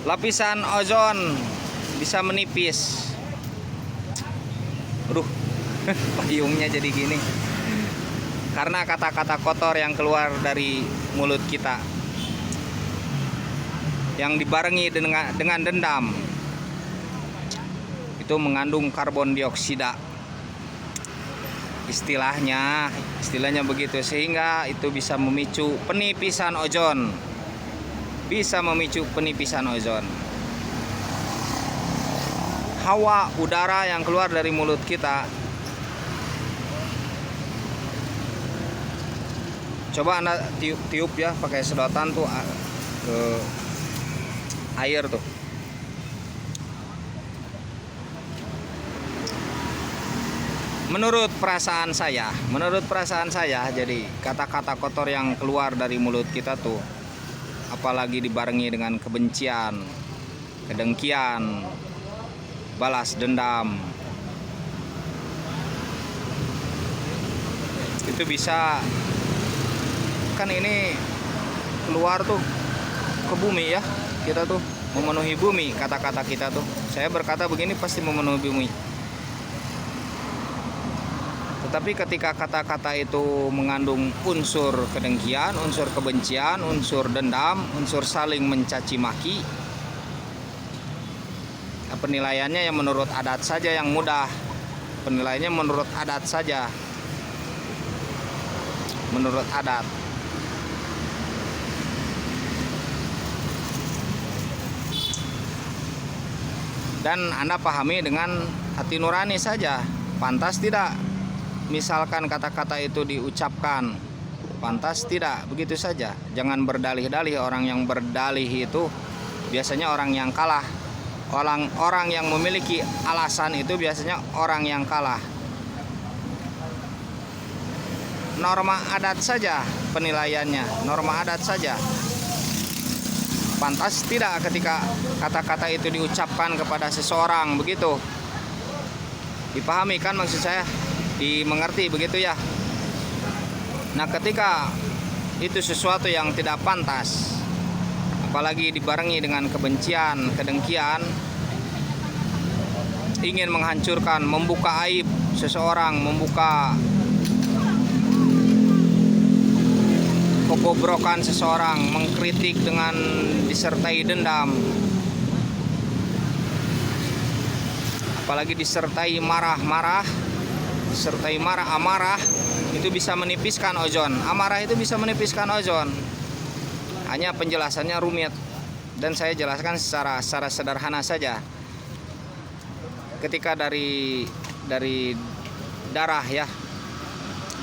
lapisan ozon bisa menipis. Aduh, payungnya jadi gini. Karena kata-kata kotor yang keluar dari mulut kita, yang dibarengi dengan dendam, itu mengandung karbon dioksida. Istilahnya begitu, sehingga itu bisa memicu penipisan ozon. Hawa udara yang keluar dari mulut kita, coba Anda tiup ya pakai sedotan tuh ke air tuh. Menurut perasaan saya, jadi kata-kata kotor yang keluar dari mulut kita tuh, apalagi dibarengi dengan kebencian, kedengkian, balas dendam, itu bisa, kan ini keluar tuh ke bumi ya, kita tuh memenuhi bumi. Kata-kata kita tuh, saya berkata begini pasti memenuhi bumi. Tetapi ketika kata-kata itu mengandung unsur kedengkian, unsur kebencian, unsur dendam, unsur saling mencaci maki, penilaiannya yang menurut adat saja, yang mudah. Penilaiannya menurut adat saja. Menurut adat. Dan Anda pahami dengan hati nurani saja. Pantas tidak misalkan kata-kata itu diucapkan? Pantas tidak? Begitu saja. Jangan berdalih-dalih. Orang yang berdalih itu biasanya orang yang kalah. Orang yang memiliki alasan itu biasanya orang yang kalah. Norma adat saja penilaiannya, norma adat saja. Pantas tidak ketika kata-kata itu diucapkan kepada seseorang, begitu. Dipahami kan maksud saya? Dimengerti begitu ya. Nah, ketika itu sesuatu yang tidak pantas, apalagi dibarengi dengan kebencian, kedengkian, ingin menghancurkan, membuka aib seseorang, membuka kebobrokan seseorang, mengkritik dengan disertai dendam, apalagi disertai amarah, itu bisa menipiskan ozon. Amarah itu bisa menipiskan ozon. Hanya penjelasannya rumit, dan saya jelaskan secara sederhana saja. Ketika dari darah ya,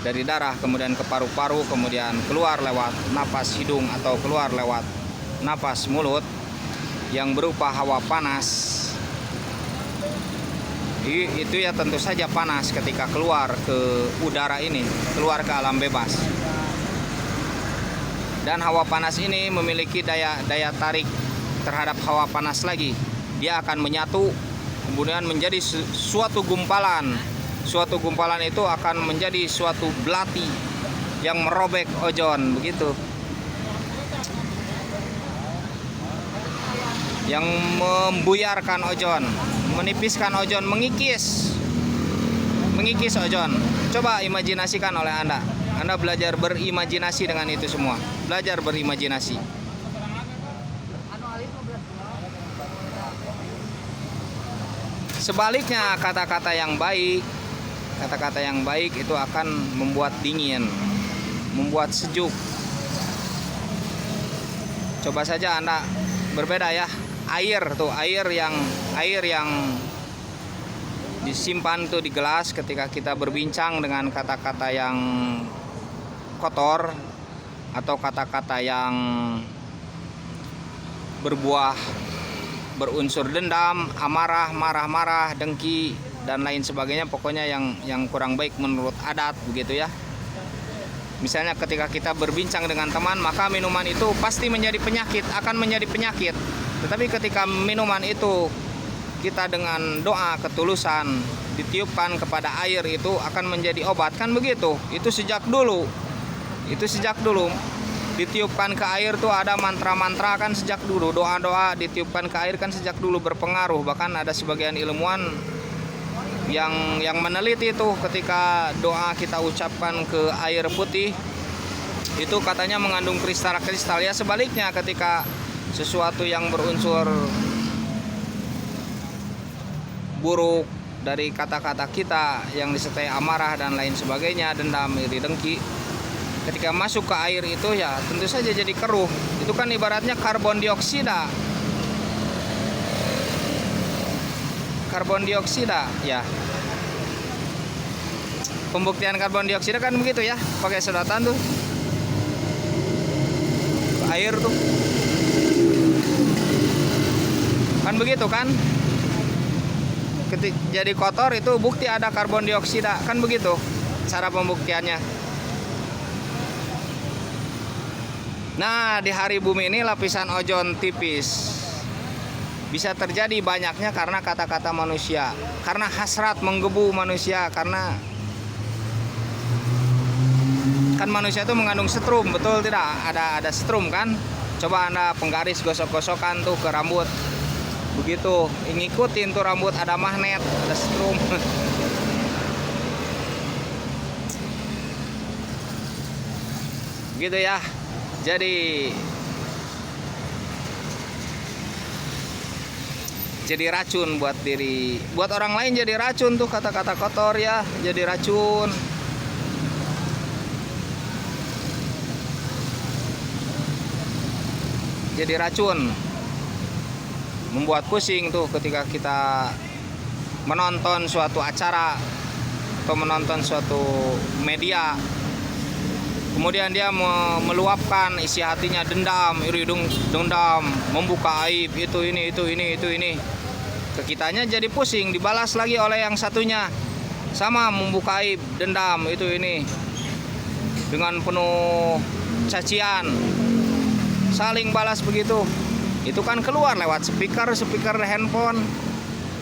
dari darah kemudian ke paru-paru, kemudian keluar lewat napas hidung atau keluar lewat napas mulut yang berupa hawa panas, itu ya tentu saja panas ketika keluar ke udara ini, keluar ke alam bebas. Dan hawa panas ini memiliki daya tarik terhadap hawa panas lagi. Dia akan menyatu, kemudian menjadi suatu gumpalan. Suatu gumpalan itu akan menjadi suatu belati yang merobek ozon, begitu. Yang membuyarkan ozon, menipiskan ozon, mengikis ozon. Coba imajinasikan oleh Anda. Anda belajar berimajinasi dengan itu semua. Belajar berimajinasi. Sebaliknya, kata-kata yang baik itu akan membuat dingin, membuat sejuk. Coba saja Anda, berbeda ya. Air yang disimpan tuh di gelas, ketika kita berbincang dengan kata-kata yang kotor atau kata-kata yang berunsur dendam, amarah, marah-marah, dengki dan lain sebagainya, pokoknya yang kurang baik menurut adat, begitu ya. Misalnya ketika kita berbincang dengan teman, maka minuman itu pasti akan menjadi penyakit. Tetapi ketika minuman itu kita dengan doa ketulusan ditiupkan kepada air, itu akan menjadi obat, kan begitu. Itu sejak dulu. ditiupkan ke air tuh ada mantra-mantra kan sejak dulu, doa-doa ditiupkan ke air kan sejak dulu berpengaruh. Bahkan ada sebagian ilmuwan yang meneliti tuh ketika doa kita ucapkan ke air putih itu katanya mengandung kristal-kristal. Ya sebaliknya ketika sesuatu yang berunsur buruk dari kata-kata kita yang disertai amarah dan lain sebagainya, dendam, iri, dengki, ketika masuk ke air itu ya tentu saja jadi keruh. Itu kan ibaratnya karbon dioksida. Karbon dioksida ya. Pembuktian karbon dioksida kan begitu ya, pakai sedotan tuh. Air tuh. Kan begitu kan? Jadi kotor itu bukti ada karbon dioksida, kan begitu cara pembuktiannya. Nah, di hari bumi ini lapisan ozon tipis. Bisa terjadi banyaknya karena kata-kata manusia, karena hasrat menggebu manusia, karena kan manusia itu mengandung setrum, betul tidak? Ada setrum kan? Coba Anda penggaris gosok-gosokan tuh ke rambut. Begitu, ngikutin tuh rambut ada magnet, ada setrum. Gitu ya. Jadi racun buat orang lain, jadi racun tuh kata-kata kotor ya, jadi racun. Jadi racun, membuat pusing tuh ketika kita menonton suatu acara atau menonton suatu media, kemudian dia meluapkan isi hatinya, dendam, iri, dendam, membuka aib, itu ini ke kitanya, jadi pusing, dibalas lagi oleh yang satunya, sama membuka aib, dendam, itu ini, dengan penuh cacian, saling balas begitu. Itu kan keluar lewat speaker handphone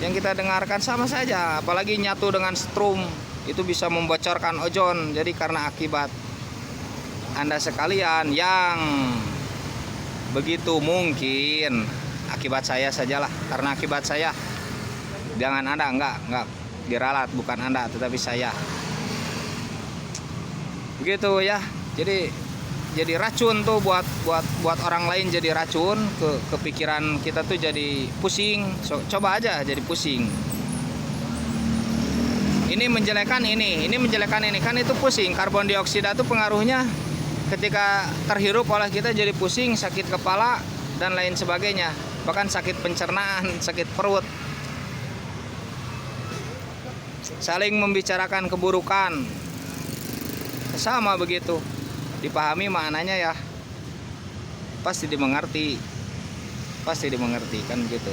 yang kita dengarkan, sama saja. Apalagi nyatu dengan strum, itu bisa membocorkan ozon. Jadi karena akibat Anda sekalian yang begitu, mungkin akibat saya sajalah, karena akibat saya. Jangan Anda, enggak diralat, bukan Anda tetapi saya. Begitu ya. Jadi racun tuh buat orang lain, jadi racun ke pikiran kita tuh, jadi pusing. Coba aja jadi pusing. Ini menjelekan ini menjelekan ini, kan itu pusing. Karbon dioksida tuh pengaruhnya ketika terhirup oleh kita jadi pusing, sakit kepala dan lain sebagainya. Bahkan sakit pencernaan, sakit perut. Saling membicarakan keburukan. Sama begitu. Dipahami maknanya ya, pasti dimengerti kan begitu.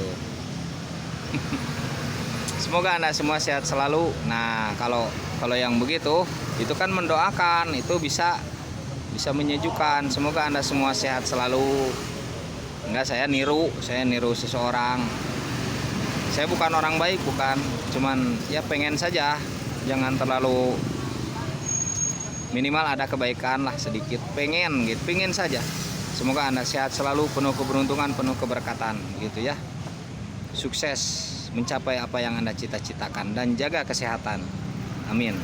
Semoga Anda semua sehat selalu. Nah, kalau yang begitu itu kan mendoakan, itu bisa menyejukkan. Semoga Anda semua sehat selalu. Enggak, saya niru seseorang. Saya bukan orang baik, bukan, cuman ya pengen saja, jangan terlalu, minimal ada kebaikan lah sedikit, pengen saja. Semoga Anda sehat selalu, penuh keberuntungan, penuh keberkatan gitu ya. Sukses mencapai apa yang Anda cita-citakan dan jaga kesehatan. Amin.